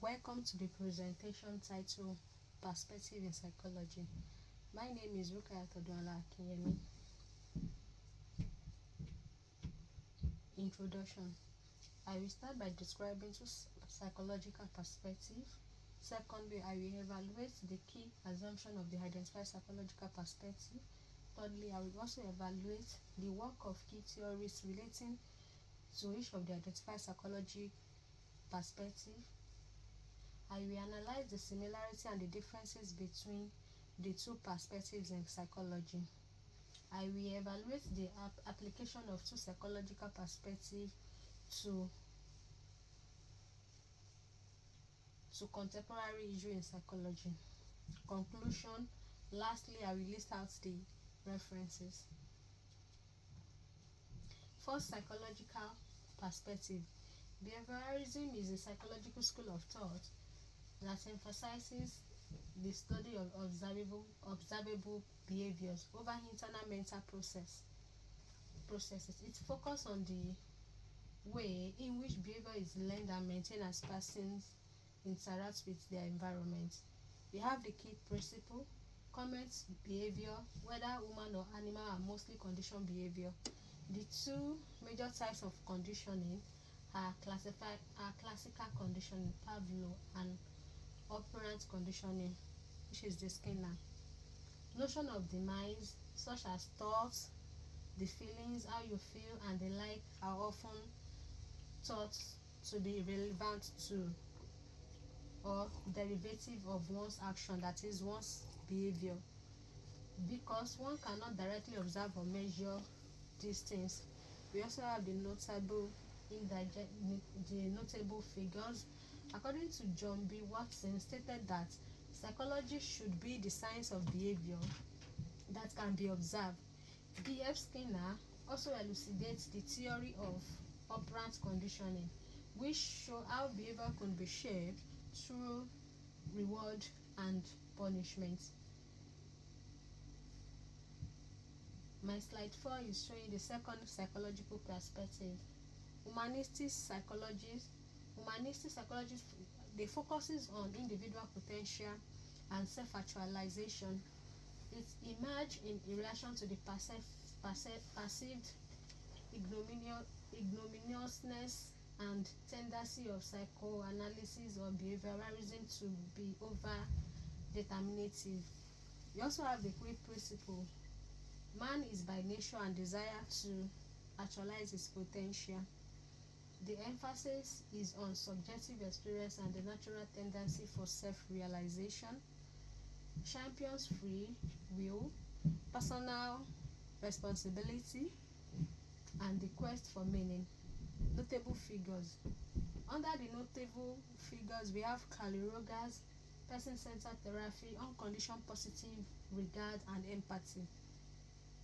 Welcome to the presentation titled Perspective in Psychology. My name is Rukayat Odunola Akinyemi. Introduction. I will start by describing two psychological perspectives. Secondly, I will evaluate the key assumption of the identified psychological perspective. Thirdly, I will also evaluate the work of key theories relating to each of the identified psychology perspective. I will analyze the similarity and the differences between the two perspectives in psychology. I will evaluate the application of two psychological perspectives to contemporary issues in psychology. Conclusion. Lastly, I will list out the references. First, psychological perspective. Behaviorism is a psychological school of thought that emphasizes the study of observable behaviors over internal mental processes. It focuses on the way in which behavior is learned and maintained as persons interact with their environment. We have the key principle. Comment behavior, whether human or animal, are mostly conditioned behavior. The two major types of conditioning are classical conditioning, Pavlov, and operant conditioning, which is the Skinner. Notion of the minds, such as thoughts, the feelings, how you feel, and the like, are often thought to be relevant to or derivative of one's action, that is, one's behavior. Because one cannot directly observe or measure these things, we also have the notable figures. According to John B. Watson, stated that psychology should be the science of behavior that can be observed. B.F. Skinner also elucidates the theory of operant conditioning, which show how behavior can be shaped through reward and punishment. My slide 4 is showing the second psychological perspective. Humanistic psychology, they focuses on individual potential and self-actualization. It emerged in relation to the perceived ignominiousness and tendency of psychoanalysis or behaviorism to be over-determinative. We also have the great principle. Man is by nature and desire to actualize his potential. The emphasis is on subjective experience and the natural tendency for self-realization. Champions free will, personal responsibility, and the quest for meaning. Notable figures. Under the notable figures, we have Carl Rogers, person-centered therapy, unconditioned positive regard and empathy.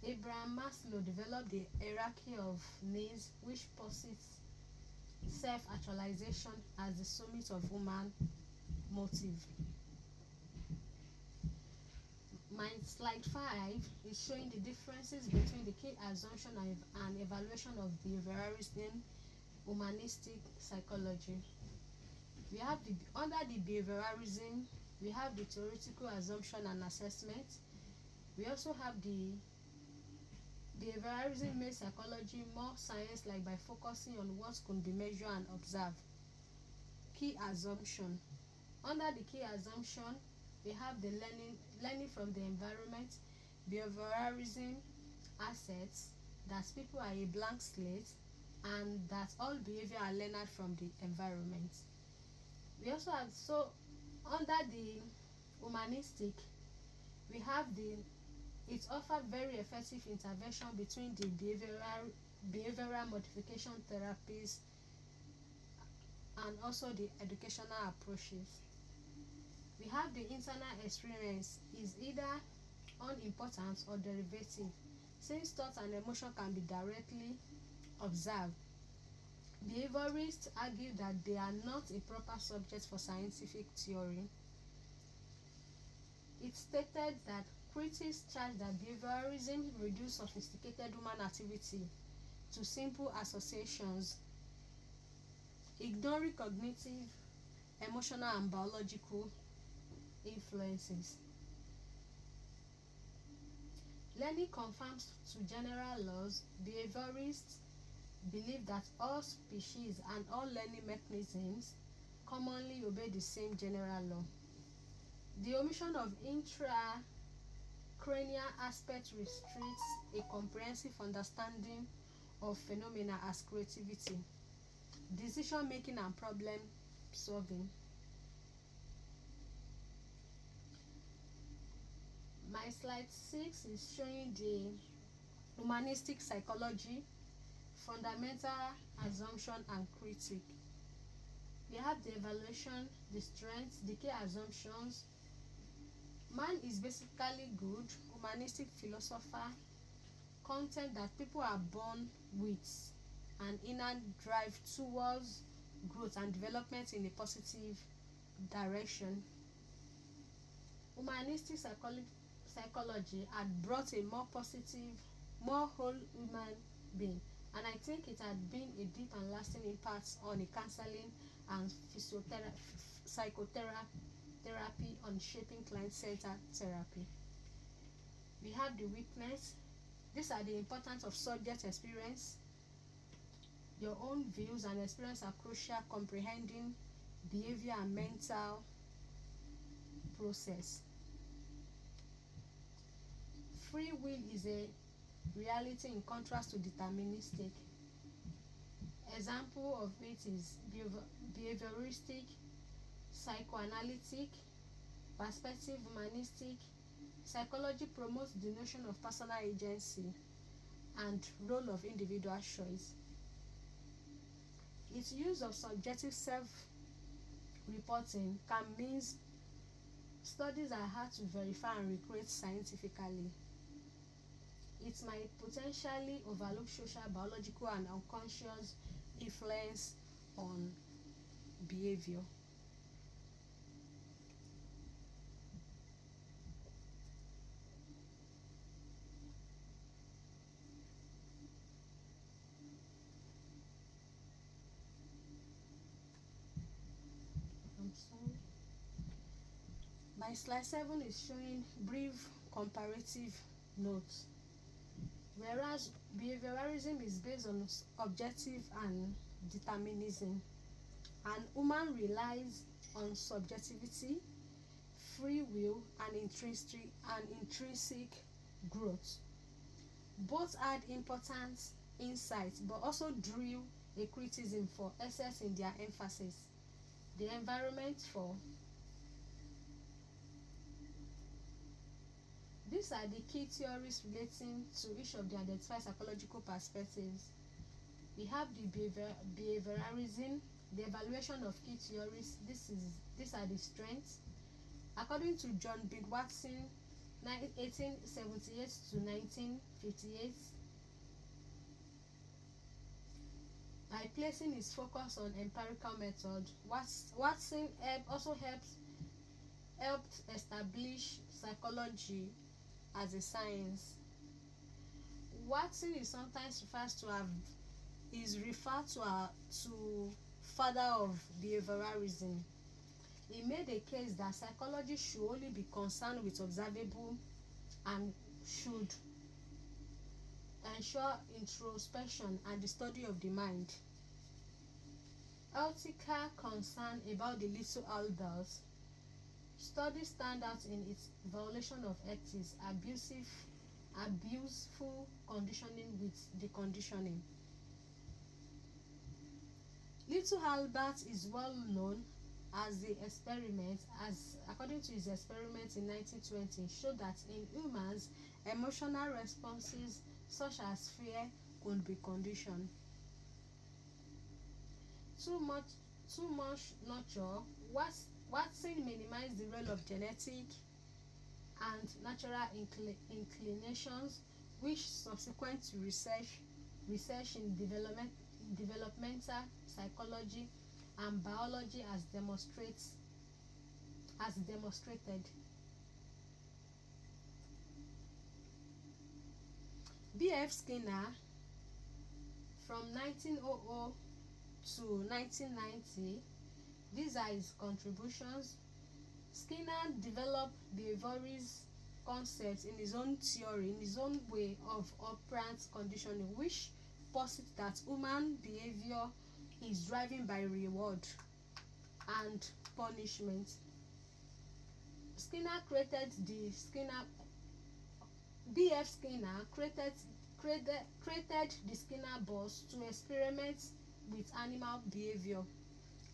Abraham Maslow developed the hierarchy of needs, which posits self-actualization as the summit of human motive. My slide 5 is showing the differences between the key assumption and evaluation of behaviorism, humanistic psychology. We have under the behaviorism, we have the theoretical assumption and assessment. We also have the behaviorism makes psychology more science-like by focusing on what can be measured and observed. Key assumption. Under the key assumption, we have the learning from the environment. Behaviorism asserts that people are a blank slate and that all behavior are learned from the environment. We also have, under the humanistic, we have it offers very effective intervention between the behavioral modification therapies and also the educational approaches. We have the internal experience is either unimportant or derivative, since thought and emotion can be directly observed. Behaviorists argue that they are not a proper subject for scientific theory. It stated that critics charge that behaviorism reduces sophisticated human activity to simple associations, ignoring cognitive emotional and biological influences. Learning conforms to general laws. Behaviorists believe that all species and all learning mechanisms commonly obey the same general law. The omission of intracranial aspect restricts a comprehensive understanding of phenomena as creativity, decision making, and problem solving. My slide 6 is showing the humanistic psychology, fundamental assumption and critique. We have the evaluation, the strengths, the key assumptions. Man is basically good, humanistic philosopher, content that people are born with an inner drive towards growth and development in a positive direction. Humanistic psychology had brought a more positive, more whole human being, and I think it had been a deep and lasting impact on a counseling and psychotherapy on shaping client-centered therapy. We have the weakness. These are the importance of subject experience. Your own views and experience are crucial comprehending behavior and mental process. Free will is a reality in contrast to deterministic. Example of it is behavioristic, psychoanalytic, perspective humanistic. Psychology promotes the notion of personal agency and role of individual choice. Its use of subjective self-reporting can mean studies are hard to verify and recreate scientifically. It might potentially overlook social, biological, and unconscious influence on behavior. I'm sorry. My slide 7 is showing brief comparative notes. Whereas behaviorism is based on objective and determinism, and human relies on subjectivity, free will, and intrinsic growth. Both add important insights but also drew a criticism for excess in their emphasis. The environment for These are the key theories relating to each of the identified psychological perspectives. We have the behaviorism, the evaluation of key theories. These are the strengths. According to John B. Watson, 1878 to 1958, by placing his focus on empirical method, Watson helped establish psychology as a science. Watson is sometimes referred to father of behaviorism. He made a case that psychology should only be concerned with observable and should ensure introspection and the study of the mind. Ethical concern about the little adults. Studies stand out in its violation of ethics, abuseful conditioning with deconditioning. Little Albert is well known as the experiment, as according to his experiment in 1920, showed that in humans, emotional responses such as fear could be conditioned. Too much nurture. Watson minimized the role of genetic and natural inclinations, which subsequent to research in developmental psychology and biology has demonstrated. B.F. Skinner, from 1900 to 1990, These are his contributions. Skinner developed behaviorist concepts in his own theory, in his own way of operant conditioning, which posits that human behavior is driven by reward and punishment. Skinner created the Skinner B.F. Skinner created the Skinner box to experiment with animal behavior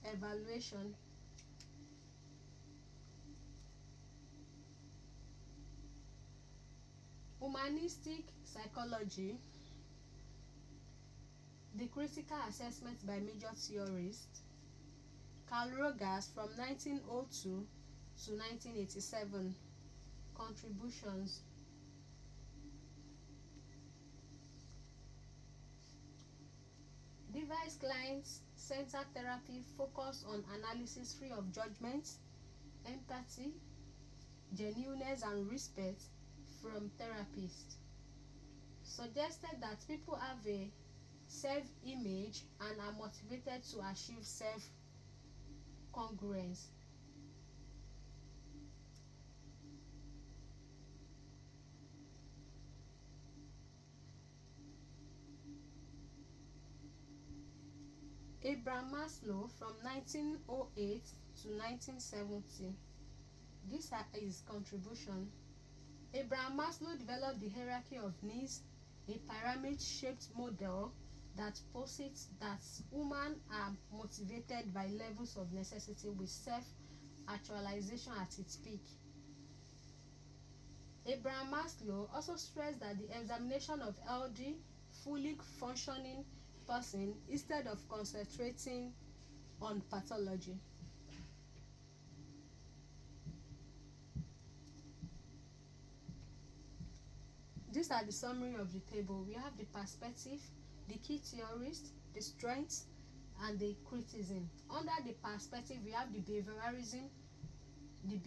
evaluation. Humanistic psychology, the critical assessment by major theorists. Carl Rogers from 1902 to 1987. Contributions. Device client-centered therapy focused on analysis free of judgment, empathy, genuineness and respect from therapists. Suggested that people have a self-image and are motivated to achieve self-congruence. Abraham Maslow from 1908 to 1970. This is his contribution. Abraham Maslow developed the hierarchy of needs, a pyramid-shaped model that posits that humans are motivated by levels of necessity with self-actualization at its peak. Abraham Maslow also stressed that the examination of healthy, fully functioning person instead of concentrating on pathology. These are the summary of the table. We have the perspective, the key theorists, the strengths, and the criticism. Under the perspective, we have the behaviorism, we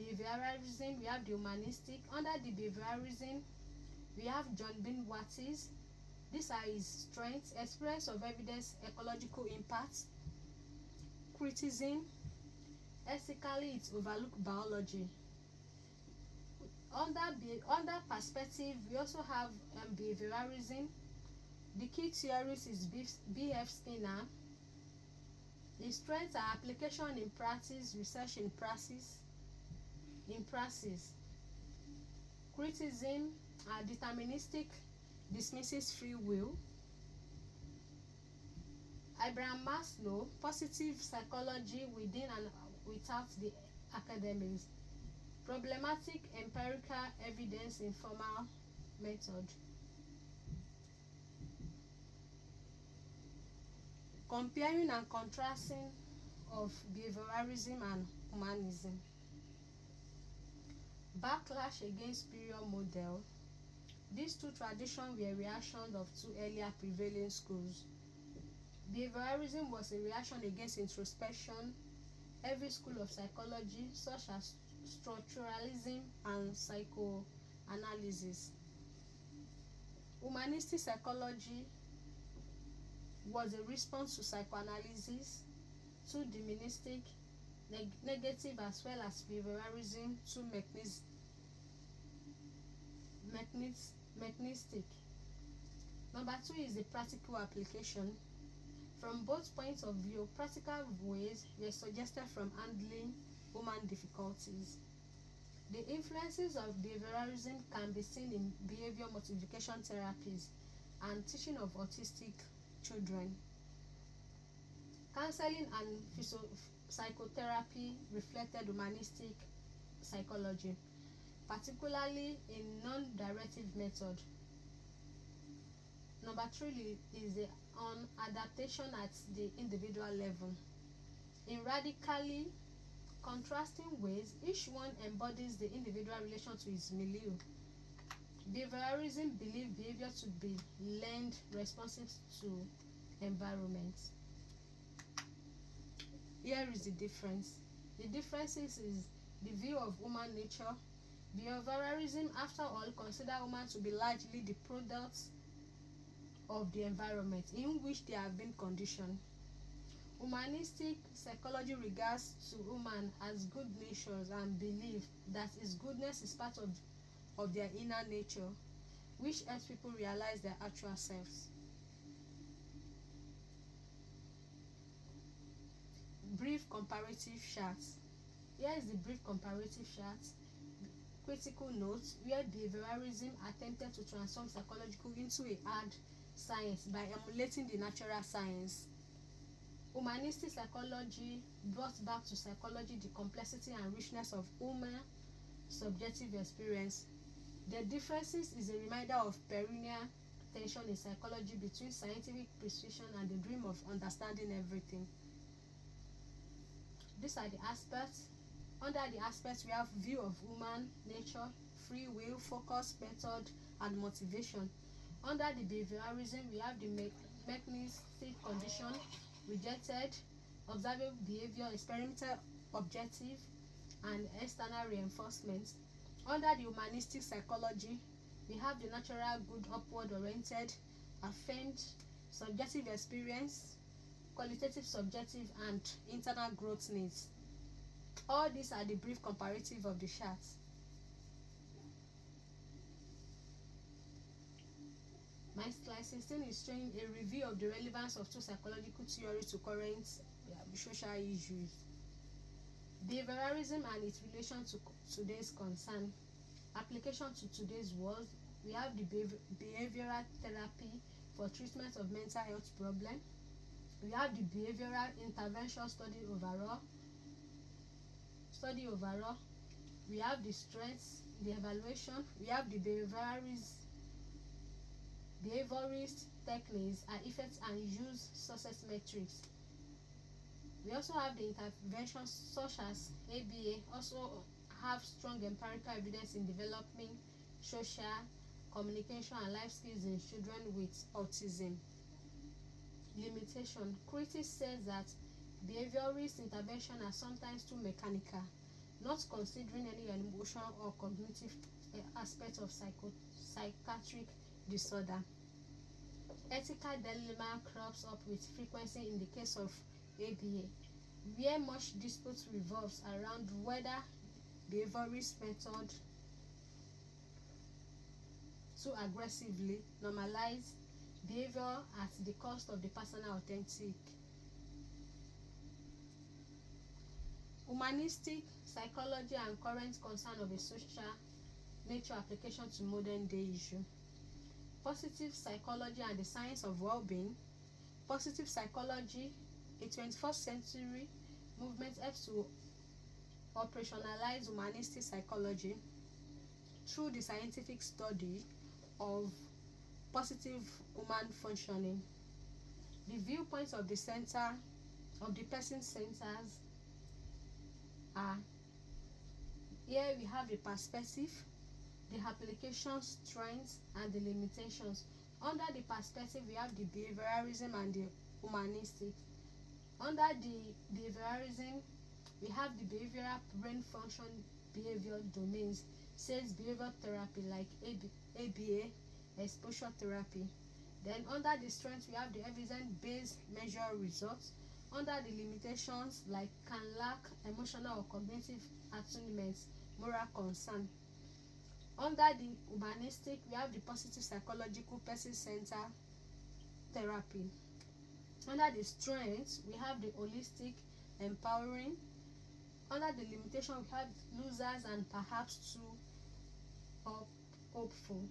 have the humanistic. Under the behaviorism, we have John Bean Watts. These are his strengths: experience of evidence, ecological impacts. Criticism, ethically it overlooked biology. Under perspective, we also have behaviorism. The key theories is B.F. Skinner. His strengths are application in practice, research in practice. Criticism are deterministic, dismisses free will. Abraham Maslow, positive psychology within and without the academics. Problematic empirical evidence informal method. Comparing and contrasting of behaviorism and humanism. Backlash against superior model. These two traditions were reactions of two earlier prevailing schools. Behaviorism was a reaction against introspection, every school of psychology such as structuralism and psychoanalysis. Humanistic psychology was a response to psychoanalysis, to deterministic, negative as well as behaviorism, to mechanistic. Number 2 is the practical application. From both points of view, practical ways were suggested from handling human difficulties. The influences of behaviorism can be seen in behavior modification therapies and teaching of autistic children. Counseling and psychotherapy reflected humanistic psychology, particularly in non-directive method. Number 3 is the on adaptation at the individual level. In radically contrasting ways, each one embodies the individual relation to his milieu. Behaviorism believes behavior to be learned responsive to environment. Here is the difference. The difference is the view of human nature. Behaviorism, after all, considers humans to be largely the products of the environment in which they have been conditioned. Humanistic psychology regards to human as good natures and believe that his goodness is part of their inner nature, which helps people realize their actual selves. Brief comparative chart. Here is the brief comparative chart. Critical notes where behaviorism attempted to transform psychological into a hard science by emulating the natural science. Humanistic psychology brought back to psychology the complexity and richness of human subjective experience. The differences is a reminder of perennial tension in psychology between scientific precision and the dream of understanding everything. These are the aspects. Under the aspects, we have view of human nature, free will, focus, method, and motivation. Under the behaviorism, we have the mechanistic condition, rejected, observable behavior, experimental objective, and external reinforcement. Under the humanistic psychology, we have the natural good, upward oriented, affirmed, subjective experience, qualitative, subjective, and internal growth needs. All these are the brief comparative of the charts. My slide 16 is showing a review of the relevance of two psychological theories to current social issues. Behaviorism and its relation to today's concern. Application to today's world. We have the behavioral therapy for treatment of mental health problems. We have the behavioral intervention study overall. We have the strengths, the evaluation. We have the behaviorist techniques and effects and use success metrics. We also have the interventions such as ABA also have strong empirical evidence in developing social, communication, and life skills in children with autism. Limitation. Critics says that behaviorist intervention are sometimes too mechanical, not considering any emotional or cognitive aspect of psychiatric disorder. Ethical dilemma crops up with frequency in the case of ABA, where much dispute revolves around whether behaviorist method too aggressively normalize behavior at the cost of the personal authentic. Humanistic psychology and current concern of a social nature application to modern day issue. Positive psychology and the science of well-being. Positive psychology, a 21st century movement, helps to operationalize humanistic psychology through the scientific study of positive human functioning. The viewpoints of the person centers are: here we have the perspective, the application strengths, and the limitations. Under the perspective, we have the behaviorism and the humanistic. Under the behaviorism, we have the behavioral brain function behavior domains, says behavior therapy like ABA, exposure therapy. Then under the strengths, we have the evidence-based measure results. Under the limitations, like can lack emotional or cognitive attunement, moral concern. Under the humanistic, we have the positive psychological person-centered therapy. Under the strengths, we have the holistic, empowering. Under the limitation, we have losers and perhaps too hopeful.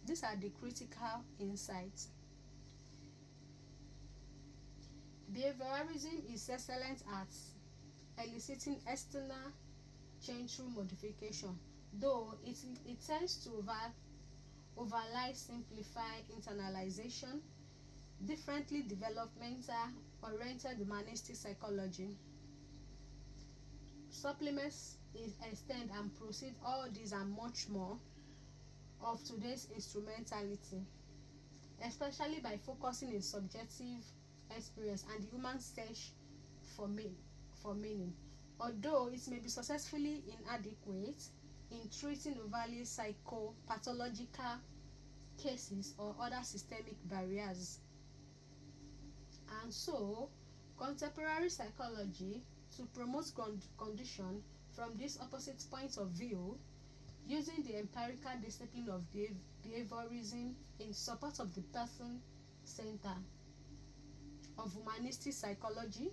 These are the critical insights. Behaviorism is excellent at eliciting external change through modification, though it tends to overlie simplified internalization, differently developmental oriented humanistic psychology. Supplements extend and proceed all these and much more of today's instrumentality, especially by focusing in subjective experience and the human search for meaning. Although it may be successfully inadequate in treating overly psychopathological cases or other systemic barriers. And so, contemporary psychology, to promote condition from these opposite points of view, using the empirical discipline of behaviorism in support of the person center of humanistic psychology,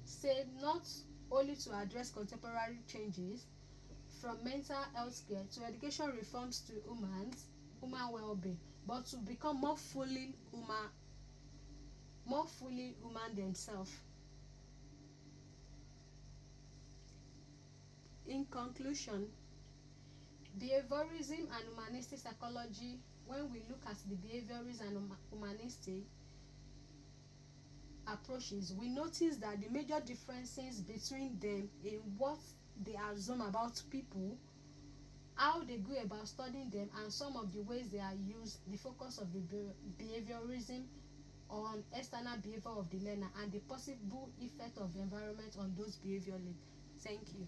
say not only to address contemporary changes from mental health care to education reforms to human well-being, but to become more fully human themselves. In conclusion, behaviorism and humanistic psychology, when we look at the behaviorist and humanistic approaches, we notice that the major differences between them in what they assume about people, how they go about studying them, and some of the ways they are used, the focus of the behaviorism on external behavior of the learner and the possible effect of the environment on those behavior. Thank you.